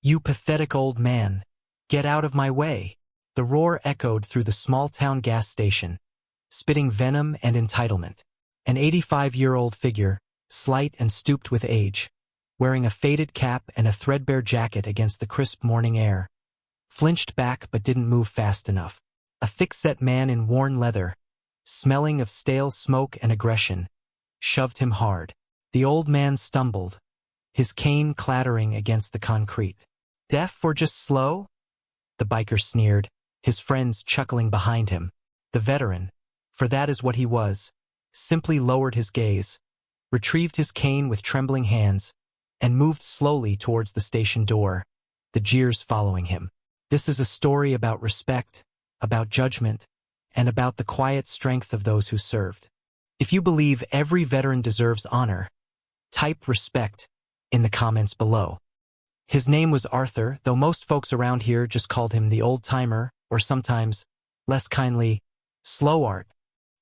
"You pathetic old man! Get out of my way!" The roar echoed through the small-town gas station, spitting venom and entitlement. An 85-year-old figure, slight and stooped with age, wearing a faded cap and a threadbare jacket against the crisp morning air, flinched back but didn't move fast enough. A thick-set man in worn leather, smelling of stale smoke and aggression, shoved him hard. The old man stumbled, his cane clattering against the concrete. "Deaf or just slow?" The biker sneered, his friends chuckling behind him. The veteran, for that is what he was, simply lowered his gaze, retrieved his cane with trembling hands, and moved slowly towards the station door, the jeers following him. This is a story about respect, about judgment, and about the quiet strength of those who served. If you believe every veteran deserves honor, type respect in the comments below. His name was Arthur, though most folks around here just called him the old-timer, or sometimes, less kindly, Slow Art.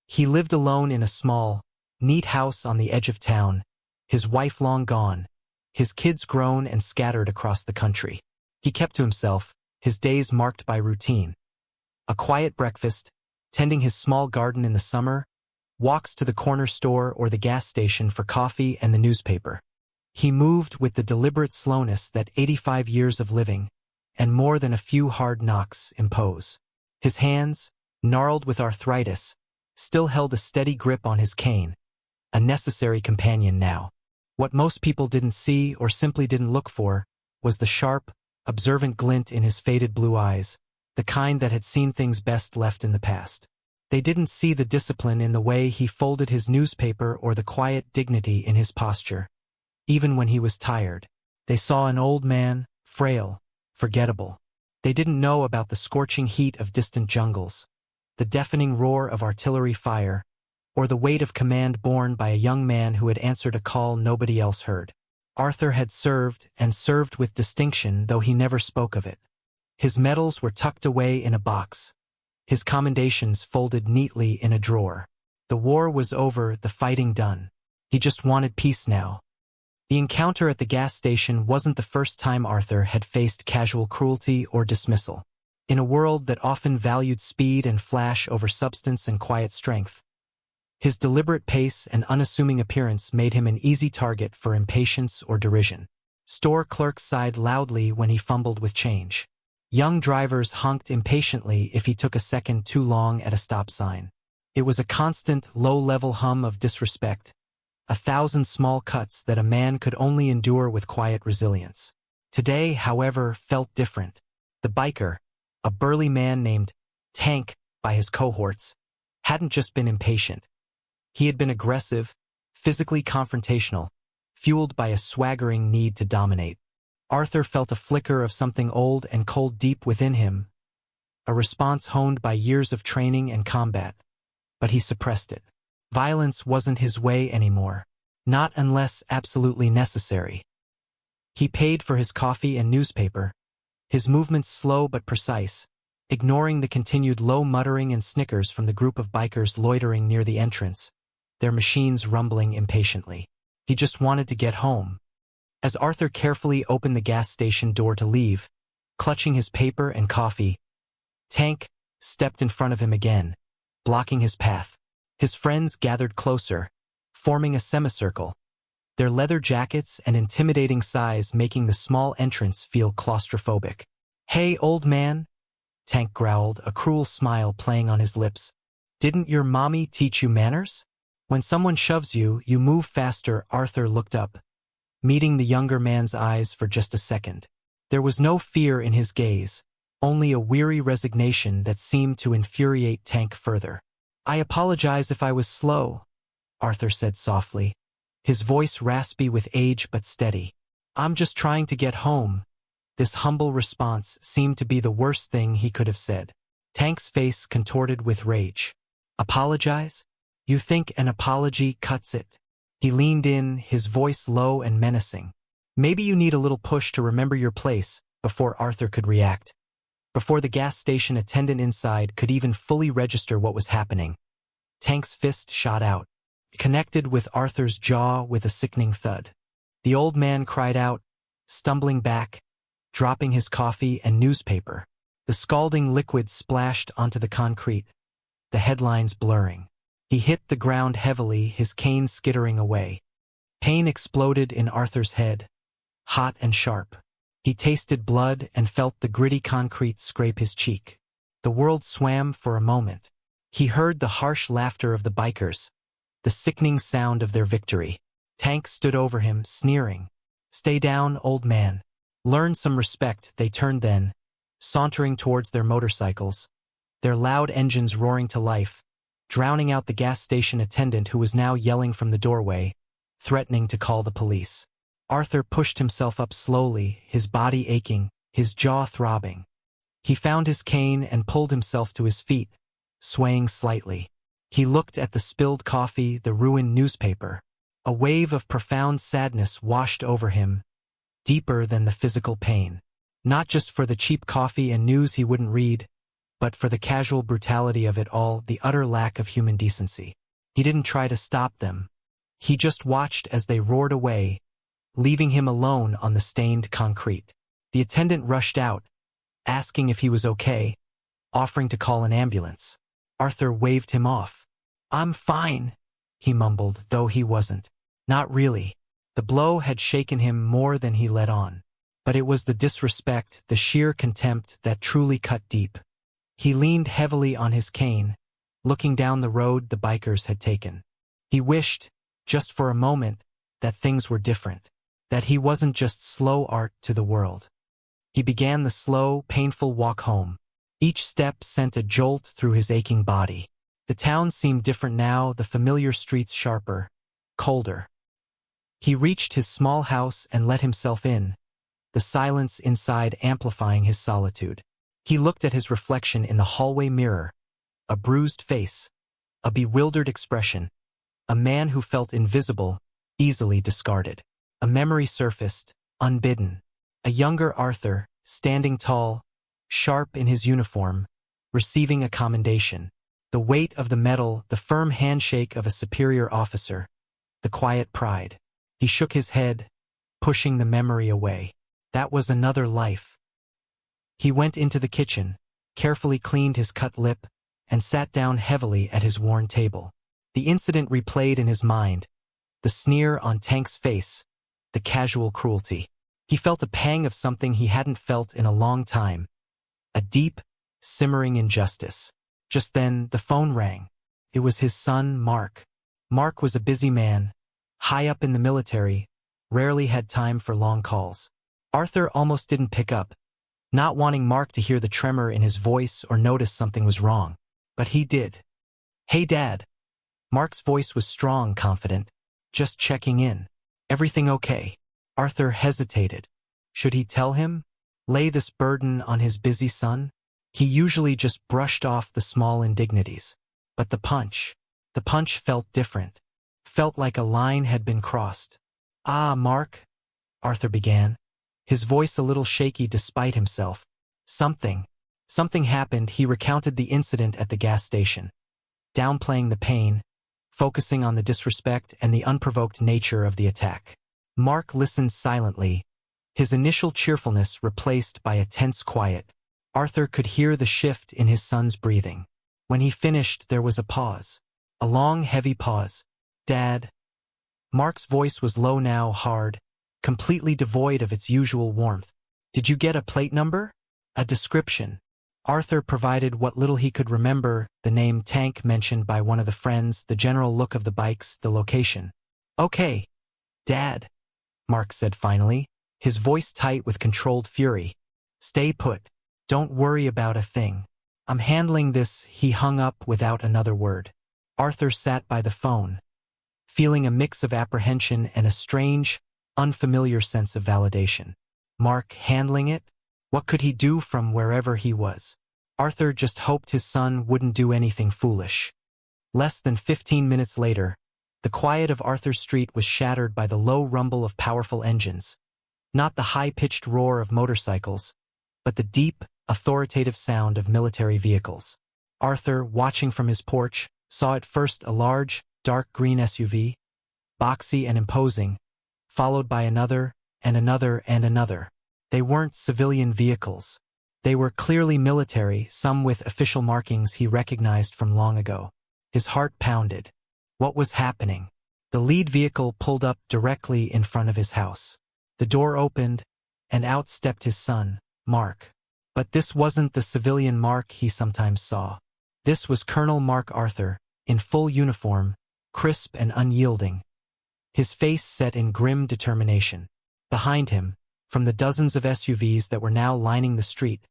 He lived alone in a small, neat house on the edge of town, his wife long gone, his kids grown and scattered across the country. He kept to himself, his days marked by routine. A quiet breakfast, tending his small garden in the summer, walks to the corner store or the gas station for coffee and the newspaper. He moved with the deliberate slowness that 85 years of living, and more than a few hard knocks, impose. His hands, gnarled with arthritis, still held a steady grip on his cane, a necessary companion now. What most people didn't see or simply didn't look for was the sharp, observant glint in his faded blue eyes, the kind that had seen things best left in the past. They didn't see the discipline in the way he folded his newspaper or the quiet dignity in his posture. Even when he was tired, they saw an old man, frail, forgettable. They didn't know about the scorching heat of distant jungles, the deafening roar of artillery fire, or the weight of command borne by a young man who had answered a call nobody else heard. Arthur had served, and served with distinction, though he never spoke of it. His medals were tucked away in a box, his commendations folded neatly in a drawer. The war was over, the fighting done. He just wanted peace now. The encounter at the gas station wasn't the first time Arthur had faced casual cruelty or dismissal. In a world that often valued speed and flash over substance and quiet strength, his deliberate pace and unassuming appearance made him an easy target for impatience or derision. Store clerks sighed loudly when he fumbled with change. Young drivers honked impatiently if he took a second too long at a stop sign. It was a constant, low-level hum of disrespect, 1,000 small cuts that a man could only endure with quiet resilience. Today, however, felt different. The biker, a burly man named Tank by his cohorts, hadn't just been impatient. He had been aggressive, physically confrontational, fueled by a swaggering need to dominate. Arthur felt a flicker of something old and cold deep within him, a response honed by years of training and combat, but he suppressed it. Violence wasn't his way anymore, not unless absolutely necessary. He paid for his coffee and newspaper, his movements slow but precise, ignoring the continued low muttering and snickers from the group of bikers loitering near the entrance, their machines rumbling impatiently. He just wanted to get home. As Arthur carefully opened the gas station door to leave, clutching his paper and coffee, Tank stepped in front of him again, blocking his path. His friends gathered closer, forming a semicircle, their leather jackets and intimidating size making the small entrance feel claustrophobic. "Hey, old man," Tank growled, a cruel smile playing on his lips. "Didn't your mommy teach you manners? When someone shoves you, you move faster." Arthur looked up, meeting the younger man's eyes for just a second. There was no fear in his gaze, only a weary resignation that seemed to infuriate Tank further. "I apologize if I was slow," Arthur said softly, his voice raspy with age but steady. "I'm just trying to get home." This humble response seemed to be the worst thing he could have said. Tank's face contorted with rage. "Apologize? You think an apology cuts it?" He leaned in, his voice low and menacing. "Maybe you need a little push to remember your place," before Arthur could react. Before the gas station attendant inside could even fully register what was happening, Tank's fist shot out, connected with Arthur's jaw with a sickening thud. The old man cried out, stumbling back, dropping his coffee and newspaper. The scalding liquid splashed onto the concrete, the headlines blurring. He hit the ground heavily, his cane skittering away. Pain exploded in Arthur's head, hot and sharp. He tasted blood and felt the gritty concrete scrape his cheek. The world swam for a moment. He heard the harsh laughter of the bikers, the sickening sound of their victory. Tank stood over him, sneering. "Stay down, old man. Learn some respect." They turned then, sauntering towards their motorcycles, their loud engines roaring to life, drowning out the gas station attendant who was now yelling from the doorway, threatening to call the police. Arthur pushed himself up slowly, his body aching, his jaw throbbing. He found his cane and pulled himself to his feet, swaying slightly. He looked at the spilled coffee, the ruined newspaper. A wave of profound sadness washed over him, deeper than the physical pain. Not just for the cheap coffee and news he wouldn't read, but for the casual brutality of it all, the utter lack of human decency. He didn't try to stop them. He just watched as they roared away, leaving him alone on the stained concrete. The attendant rushed out, asking if he was okay, offering to call an ambulance. Arthur waved him off. "I'm fine," he mumbled, though he wasn't. Not really. The blow had shaken him more than he let on. But it was the disrespect, the sheer contempt that truly cut deep. He leaned heavily on his cane, looking down the road the bikers had taken. He wished, just for a moment, that things were different, that he wasn't just slow art to the world. He began the slow, painful walk home. Each step sent a jolt through his aching body. The town seemed different now, the familiar streets sharper, colder. He reached his small house and let himself in, the silence inside amplifying his solitude. He looked at his reflection in the hallway mirror, a bruised face, a bewildered expression, a man who felt invisible, easily discarded. A memory surfaced, unbidden. A younger Arthur, standing tall, sharp in his uniform, receiving a commendation. The weight of the medal, the firm handshake of a superior officer, the quiet pride. He shook his head, pushing the memory away. That was another life. He went into the kitchen, carefully cleaned his cut lip, and sat down heavily at his worn table. The incident replayed in his mind, the sneer on Tank's face, the casual cruelty. He felt a pang of something he hadn't felt in a long time, a deep, simmering injustice. Just then, the phone rang. It was his son, Mark. Mark was a busy man, high up in the military, rarely had time for long calls. Arthur almost didn't pick up, not wanting Mark to hear the tremor in his voice or notice something was wrong. But he did. "Hey, Dad." Mark's voice was strong, confident. "Just checking in. Everything okay?" Arthur hesitated. Should he tell him? Lay this burden on his busy son? He usually just brushed off the small indignities. But the punch felt different. Felt like a line had been crossed. "Ah, Mark," Arthur began, his voice a little shaky despite himself. Something happened." He recounted the incident at the gas station, downplaying the pain, focusing on the disrespect and the unprovoked nature of the attack. Mark listened silently, his initial cheerfulness replaced by a tense quiet. Arthur could hear the shift in his son's breathing. When he finished, there was a pause. A long, heavy pause. "Dad." Mark's voice was low now, hard, completely devoid of its usual warmth. "Did you get a plate number?" A description. Arthur provided what little he could remember, the name Tank mentioned by one of the friends, the general look of the bikes, the location. "Okay, Dad," Mark said finally, his voice tight with controlled fury. "Stay put. Don't worry about a thing. I'm handling this." He hung up without another word. Arthur sat by the phone, feeling a mix of apprehension and a strange, unfamiliar sense of validation. Mark handling it? What could he do from wherever he was? Arthur just hoped his son wouldn't do anything foolish. Less than 15 minutes later, the quiet of Arthur's street was shattered by the low rumble of powerful engines. Not the high-pitched roar of motorcycles, but the deep, authoritative sound of military vehicles. Arthur, watching from his porch, saw at first a large, dark green SUV, boxy and imposing, followed by another, and another, and another. They weren't civilian vehicles. They were clearly military, some with official markings he recognized from long ago. His heart pounded. What was happening? The lead vehicle pulled up directly in front of his house. The door opened, and out stepped his son, Mark. But this wasn't the civilian Mark he sometimes saw. This was Colonel Mark Arthur, in full uniform, crisp and unyielding, his face set in grim determination. Behind him, from the dozens of SUVs that were now lining the street,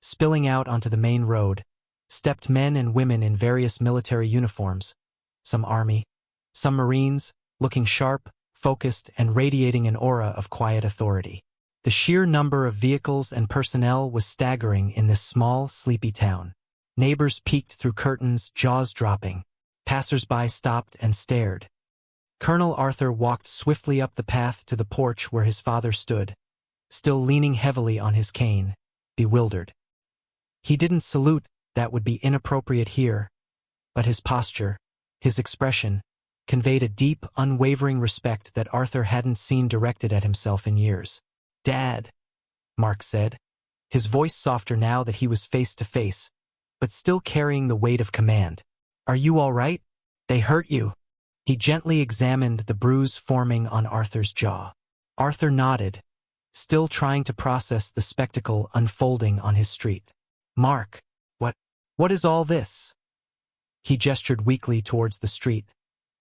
spilling out onto the main road, stepped men and women in various military uniforms, some Army, some Marines, looking sharp, focused, and radiating an aura of quiet authority. The sheer number of vehicles and personnel was staggering in this small, sleepy town. Neighbors peeked through curtains, jaws dropping. Passers-by stopped and stared. Colonel Arthur walked swiftly up the path to the porch where his father stood, still leaning heavily on his cane, bewildered. He didn't salute, that would be inappropriate here, but his posture, his expression, conveyed a deep, unwavering respect that Arthur hadn't seen directed at himself in years. "Dad," Mark said, his voice softer now that he was face to face, but still carrying the weight of command. "Are you all right? They hurt you?" He gently examined the bruise forming on Arthur's jaw. Arthur nodded, still trying to process the spectacle unfolding on his street. "Mark, what is all this?" He gestured weakly towards the street,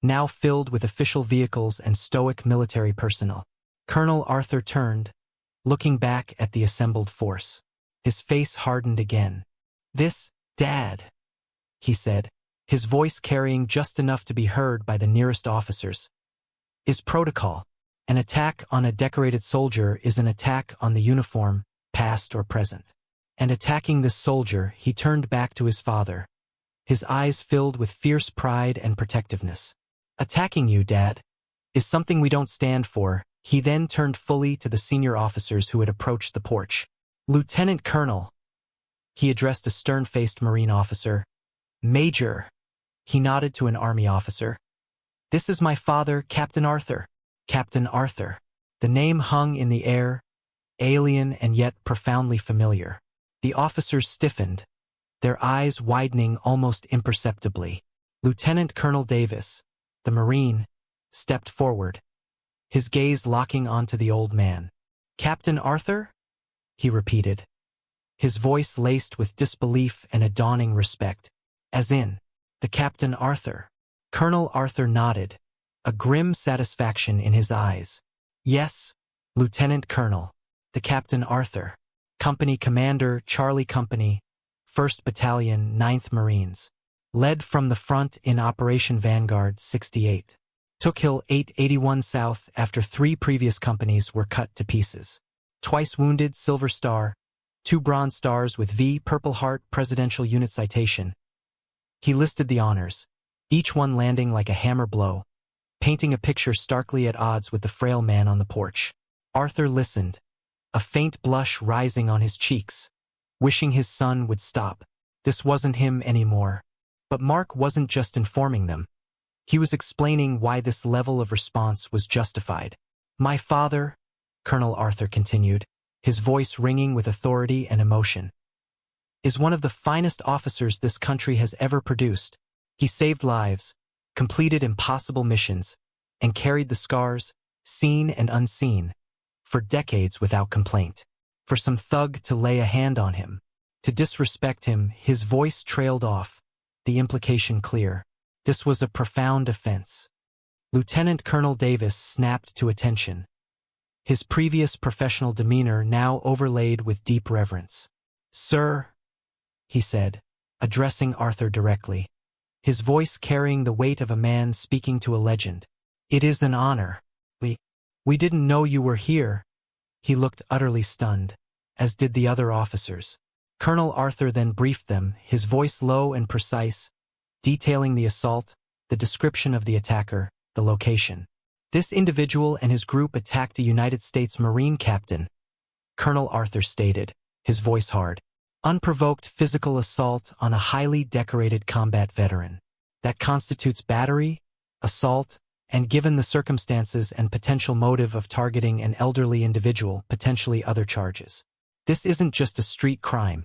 now filled with official vehicles and stoic military personnel. Colonel Arthur turned, looking back at the assembled force. His face hardened again. "This, Dad," he said, his voice carrying just enough to be heard by the nearest officers, "is protocol. An attack on a decorated soldier is an attack on the uniform, past or present." And attacking this soldier, he turned back to his father, his eyes filled with fierce pride and protectiveness. "Attacking you, Dad, is something we don't stand for." He then turned fully to the senior officers who had approached the porch. "Lieutenant Colonel," he addressed a stern-faced Marine officer. "Major," he nodded to an Army officer. "This is my father, Captain Arthur." Captain Arthur. The name hung in the air, alien and yet profoundly familiar. The officers stiffened, their eyes widening almost imperceptibly. Lieutenant Colonel Davis, the Marine, stepped forward, his gaze locking onto the old man. "Captain Arthur?" he repeated, his voice laced with disbelief and a dawning respect. "As in, the Captain Arthur?" Colonel Arthur nodded, a grim satisfaction in his eyes. "Yes, Lieutenant Colonel, the Captain Arthur. Company Commander, Charlie Company, 1st Battalion, 9th Marines. Led from the front in Operation Vanguard 68. Took Hill 881 South after 3 previous companies were cut to pieces. Twice wounded, Silver Star, 2 Bronze Stars with V, Purple Heart, Presidential Unit Citation." He listed the honors, each one landing like a hammer blow, painting a picture starkly at odds with the frail man on the porch. Arthur listened, a faint blush rising on his cheeks, wishing his son would stop. This wasn't him anymore. But Mark wasn't just informing them. He was explaining why this level of response was justified. "My father," Colonel Arthur continued, his voice ringing with authority and emotion, "is one of the finest officers this country has ever produced. He saved lives, completed impossible missions, and carried the scars, seen and unseen, for decades without complaint. For some thug to lay a hand on him, to disrespect him," his voice trailed off, the implication clear. This was a profound offense. Lieutenant Colonel Davis snapped to attention, his previous professional demeanor now overlaid with deep reverence. "Sir," he said, addressing Arthur directly, his voice carrying the weight of a man speaking to a legend. "It is an honor. We didn't know you were here." He looked utterly stunned, as did the other officers. Colonel Arthur then briefed them, his voice low and precise, detailing the assault, the description of the attacker, the location. "This individual and his group attacked a United States Marine captain," Colonel Arthur stated, his voice hard. "Unprovoked physical assault on a highly decorated combat veteran. That constitutes battery, assault, And given the circumstances and potential motive of targeting an elderly individual, potentially other charges. This isn't just a street crime.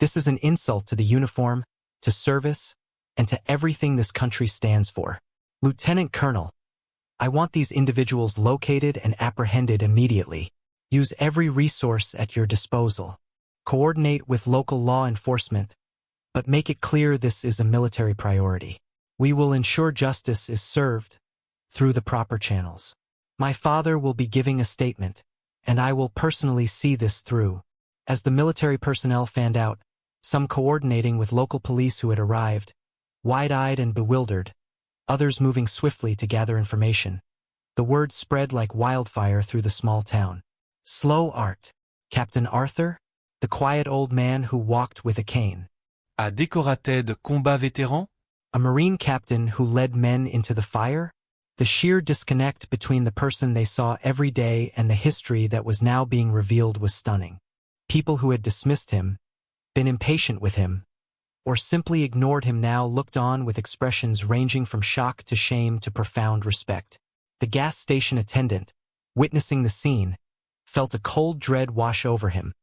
This is an insult to the uniform, to service, and to everything this country stands for. Lieutenant Colonel, I want these individuals located and apprehended immediately. Use every resource at your disposal. Coordinate with local law enforcement, but make it clear this is a military priority. We will ensure justice is served through the proper channels. My father will be giving a statement, and I will personally see this through. As the military personnel fanned out, some coordinating with local police who had arrived, wide-eyed and bewildered, others moving swiftly to gather information. The word spread like wildfire through the small town. Slow Art. Captain Arthur? The quiet old man who walked with a cane. À Décoratet de combat vétéran? A Marine captain who led men into the fire? The sheer disconnect between the person they saw every day and the history that was now being revealed was stunning. People who had dismissed him, been impatient with him, or simply ignored him now looked on with expressions ranging from shock to shame to profound respect. The gas station attendant, witnessing the scene, felt a cold dread wash over him,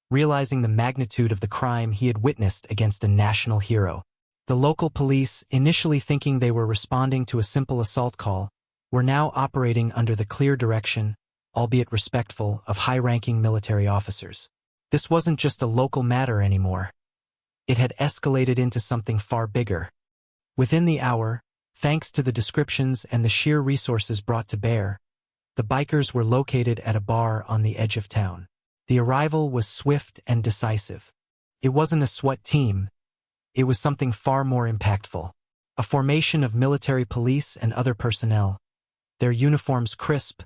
realizing the magnitude of the crime he had witnessed against a national hero. The local police, initially thinking they were responding to a simple assault call, were now operating under the clear direction, albeit respectful, of high-ranking military officers. This wasn't just a local matter anymore. It had escalated into something far bigger. Within the hour, thanks to the descriptions and the sheer resources brought to bear, the bikers were located at a bar on the edge of town. The arrival was swift and decisive. It wasn't a SWAT team. It was something far more impactful. A formation of military police and other personnel, their uniforms crisp,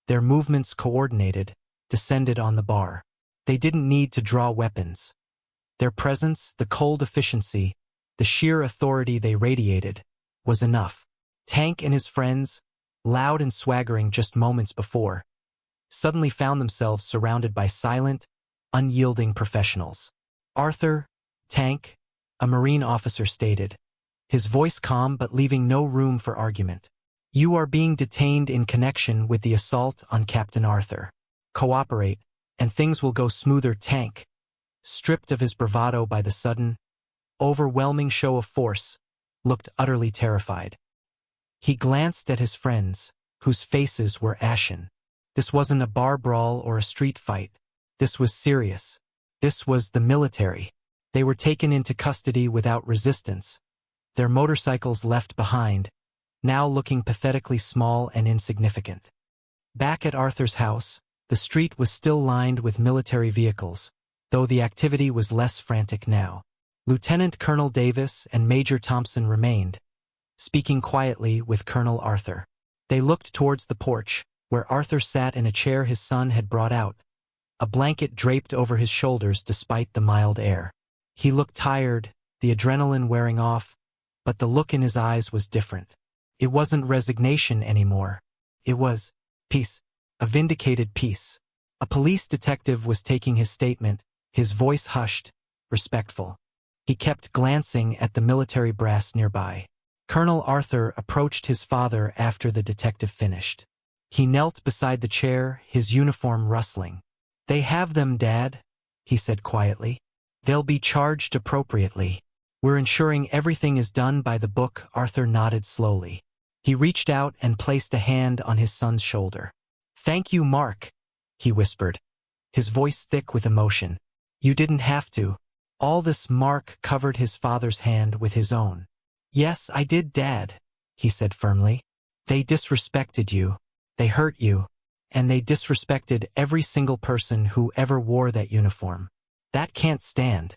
their movements coordinated, descended on the bar. They didn't need to draw weapons. Their presence, the cold efficiency, the sheer authority they radiated, was enough. Tank and his friends, loud and swaggering just moments before, suddenly found themselves surrounded by silent, unyielding professionals. Arthur, Tank, a Marine officer stated, his voice calm but leaving no room for argument. You are being detained in connection with the assault on Captain Arthur. Cooperate, and things will go smoother. Tank, stripped of his bravado by the sudden, overwhelming show of force, looked utterly terrified. He glanced at his friends, whose faces were ashen. This wasn't a bar brawl or a street fight. This was serious. This was the military. They were taken into custody without resistance, their motorcycles left behind, now looking pathetically small and insignificant. Back at Arthur's house, the street was still lined with military vehicles, though the activity was less frantic now. Lieutenant Colonel Davis and Major Thompson remained, speaking quietly with Colonel Arthur. They looked towards the porch, where Arthur sat in a chair his son had brought out, a blanket draped over his shoulders despite the mild air. He looked tired, the adrenaline wearing off, but the look in his eyes was different. It wasn't resignation anymore. It was peace, a vindicated peace. A police detective was taking his statement, his voice hushed, respectful. He kept glancing at the military brass nearby. Colonel Arthur approached his father after the detective finished. He knelt beside the chair, his uniform rustling. They have them, Dad, he said quietly. They'll be charged appropriately. We're ensuring everything is done by the book. Arthur nodded slowly. He reached out and placed a hand on his son's shoulder. Thank you, Mark, he whispered, his voice thick with emotion. You didn't have to. All this. Mark covered his father's hand with his own. Yes, I did, Dad, he said firmly. They disrespected you. They hurt you. And they disrespected every single person who ever wore that uniform. That can't stand.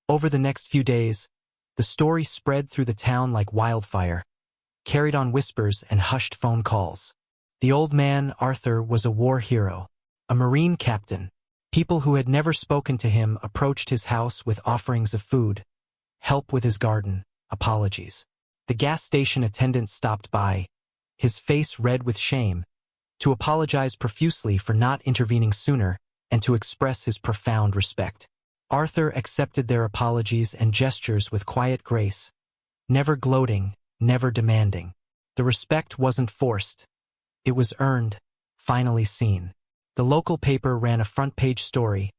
Over the next few days, the story spread through the town like wildfire, carried on whispers and hushed phone calls. The old man, Arthur, was a war hero, a Marine captain. People who had never spoken to him approached his house with offerings of food, help with his garden, apologies. The gas station attendant stopped by, his face red with shame, to apologize profusely for not intervening sooner and to express his profound respect. Arthur accepted their apologies and gestures with quiet grace, never gloating, never demanding. The respect wasn't forced. It was earned, finally seen. The local paper ran a front-page story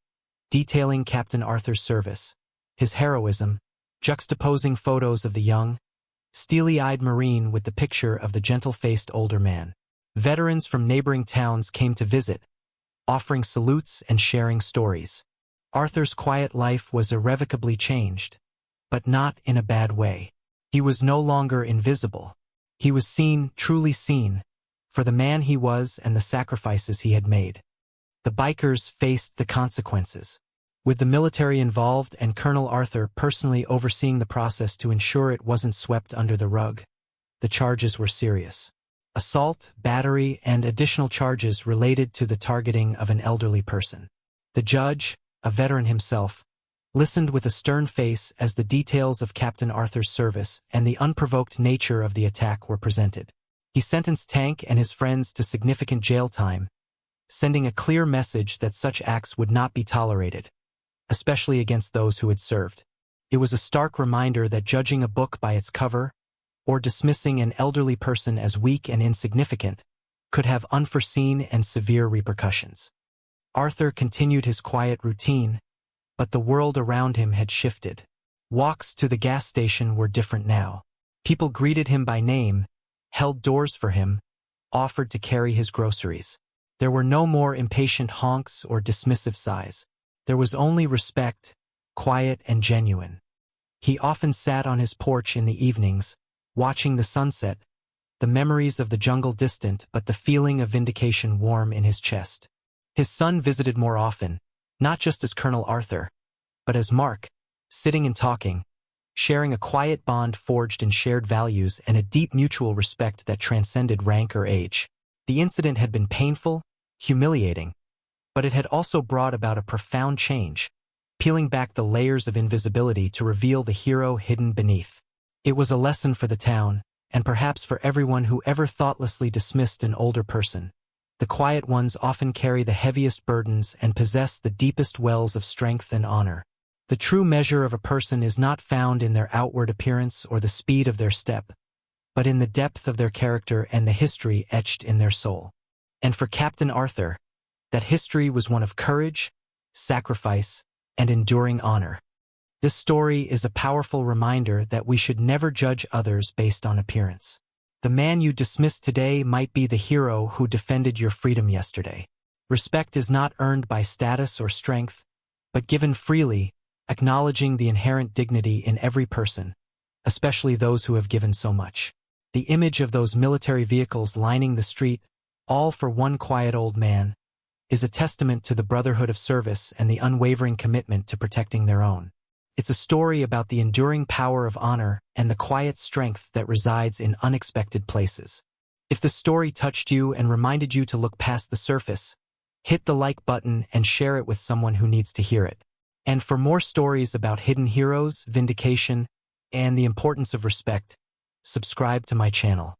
detailing Captain Arthur's service, his heroism, juxtaposing photos of the young, steely-eyed Marine with the picture of the gentle-faced older man. Veterans from neighboring towns came to visit, offering salutes and sharing stories. Arthur's quiet life was irrevocably changed, but not in a bad way. He was no longer invisible. He was seen, truly seen, for the man he was and the sacrifices he had made. The bikers faced the consequences, with the military involved and Colonel Arthur personally overseeing the process to ensure it wasn't swept under the rug. The charges were serious. Assault, battery, and additional charges related to the targeting of an elderly person. The judge, a veteran himself, listened with a stern face as the details of Captain Arthur's service and the unprovoked nature of the attack were presented. He sentenced Tank and his friends to significant jail time, sending a clear message that such acts would not be tolerated, especially against those who had served. It was a stark reminder that judging a book by its cover, or dismissing an elderly person as weak and insignificant, could have unforeseen and severe repercussions. Arthur continued his quiet routine, but the world around him had shifted. Walks to the gas station were different now. People greeted him by name, held doors for him, offered to carry his groceries. There were no more impatient honks or dismissive sighs. There was only respect, quiet and genuine. He often sat on his porch in the evenings, watching the sunset, the memories of the jungle distant but the feeling of vindication warm in his chest. His son visited more often, not just as Colonel Arthur, but as Mark, sitting and talking, sharing a quiet bond forged in shared values and a deep mutual respect that transcended rank or age. The incident had been painful, humiliating, but it had also brought about a profound change, peeling back the layers of invisibility to reveal the hero hidden beneath. It was a lesson for the town, and perhaps for everyone who ever thoughtlessly dismissed an older person. The quiet ones often carry the heaviest burdens and possess the deepest wells of strength and honor. The true measure of a person is not found in their outward appearance or the speed of their step, but in the depth of their character and the history etched in their soul. And for Captain Arthur, that history was one of courage, sacrifice, and enduring honor. This story is a powerful reminder that we should never judge others based on appearance. The man you dismiss today might be the hero who defended your freedom yesterday. Respect is not earned by status or strength, but given freely, acknowledging the inherent dignity in every person, especially those who have given so much. The image of those military vehicles lining the street, all for one quiet old man, is a testament to the brotherhood of service and the unwavering commitment to protecting their own. It's a story about the enduring power of honor and the quiet strength that resides in unexpected places. If the story touched you and reminded you to look past the surface, hit the like button and share it with someone who needs to hear it. And for more stories about hidden heroes, vindication, and the importance of respect, subscribe to my channel.